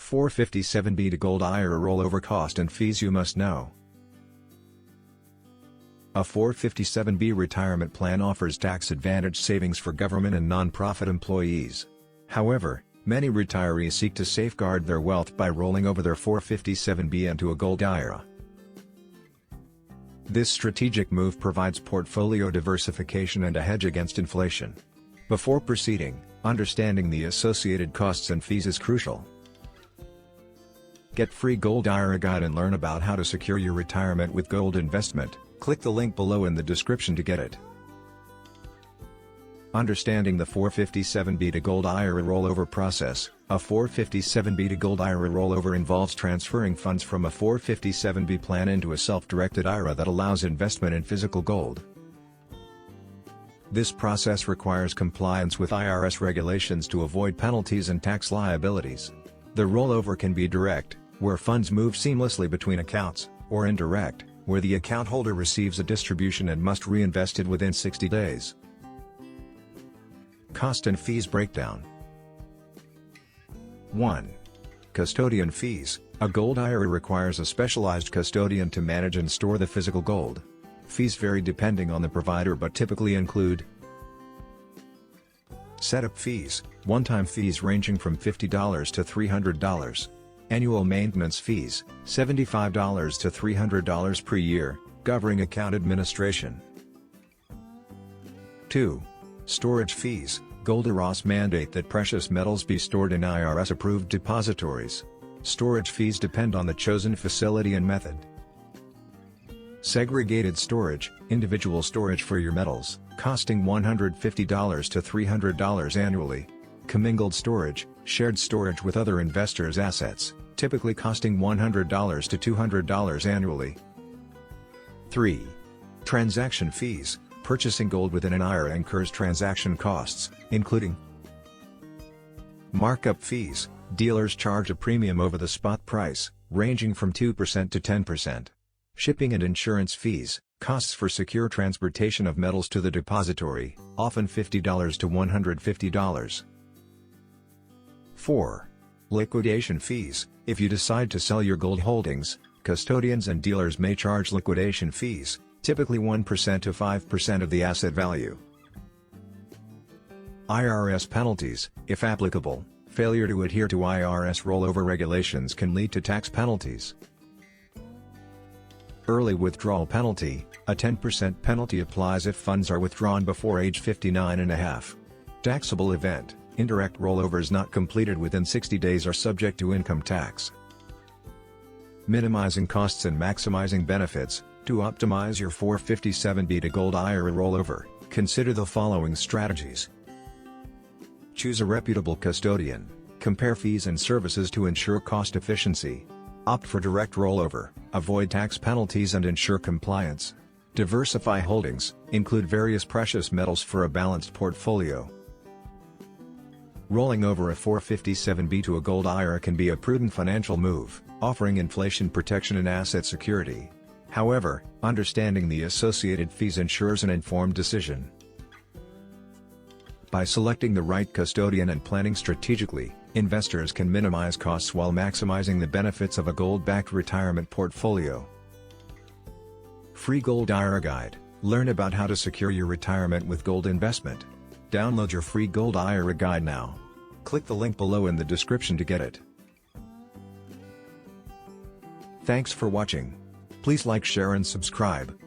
457B to Gold IRA Rollover Cost and Fees you must know. A 457B retirement plan offers tax-advantaged savings for government and non-profit employees. However, many retirees seek to safeguard their wealth by rolling over their 457B into a Gold IRA. This strategic move provides portfolio diversification and a hedge against inflation. Before proceeding, understanding the associated costs and fees is crucial. Get free Gold IRA guide and learn about how to secure your retirement with gold investment. Click the link below in the description to get it. Understanding the 457B to Gold IRA rollover process. A 457B to Gold IRA rollover involves transferring funds from a 457B plan into a self-directed IRA that allows investment in physical gold. This process requires compliance with IRS regulations to avoid penalties and tax liabilities. The rollover can be direct, where funds move seamlessly between accounts, or indirect, where the account holder receives a distribution and must reinvest it within 60 days. Cost and fees breakdown. 1. Custodian fees. A Gold IRA requires a specialized custodian to manage and store the physical gold. Fees vary depending on the provider but typically include setup fees, one-time fees ranging from $50 to $300. Annual maintenance fees, $75 to $300 per year, governing account administration. 2. Storage fees. Gold IRAs mandate that precious metals be stored in IRS-approved depositories. Storage fees depend on the chosen facility and method. Segregated storage, individual storage for your metals, costing $150 to $300 annually. Commingled storage, shared storage with other investors' assets, typically costing $100 to $200 annually. 3. Transaction fees. Purchasing gold within an IRA incurs transaction costs, including markup fees. Dealers charge a premium over the spot price, ranging from 2% to 10%. Shipping and insurance fees, costs for secure transportation of metals to the depository, often $50 to $150. 4. Liquidation fees. If you decide to sell your gold holdings, custodians and dealers may charge liquidation fees, typically 1% to 5% of the asset value. IRS penalties, if applicable. Failure to adhere to IRS rollover regulations can lead to tax penalties. Early withdrawal penalty. A 10% penalty applies if funds are withdrawn before age 59.5. Taxable event. Indirect rollovers not completed within 60 days are subject to income tax. Minimizing costs and maximizing benefits. To optimize your 457B to Gold IRA rollover, consider the following strategies. Choose a reputable custodian. Compare fees and services to ensure cost efficiency. Opt for direct rollover, avoid tax penalties and ensure compliance. Diversify holdings, include various precious metals for a balanced portfolio. Rolling over a 457B to a Gold IRA can be a prudent financial move, offering inflation protection and asset security. However, understanding the associated fees ensures an informed decision. By selecting the right custodian and planning strategically, investors can minimize costs while maximizing the benefits of a gold-backed retirement portfolio. Free Gold IRA Guide. Learn about how to secure your retirement with gold investment. Download your free Gold IRA Guide now. Click the link below in the description to get it. Thanks for watching. Please like, share and subscribe.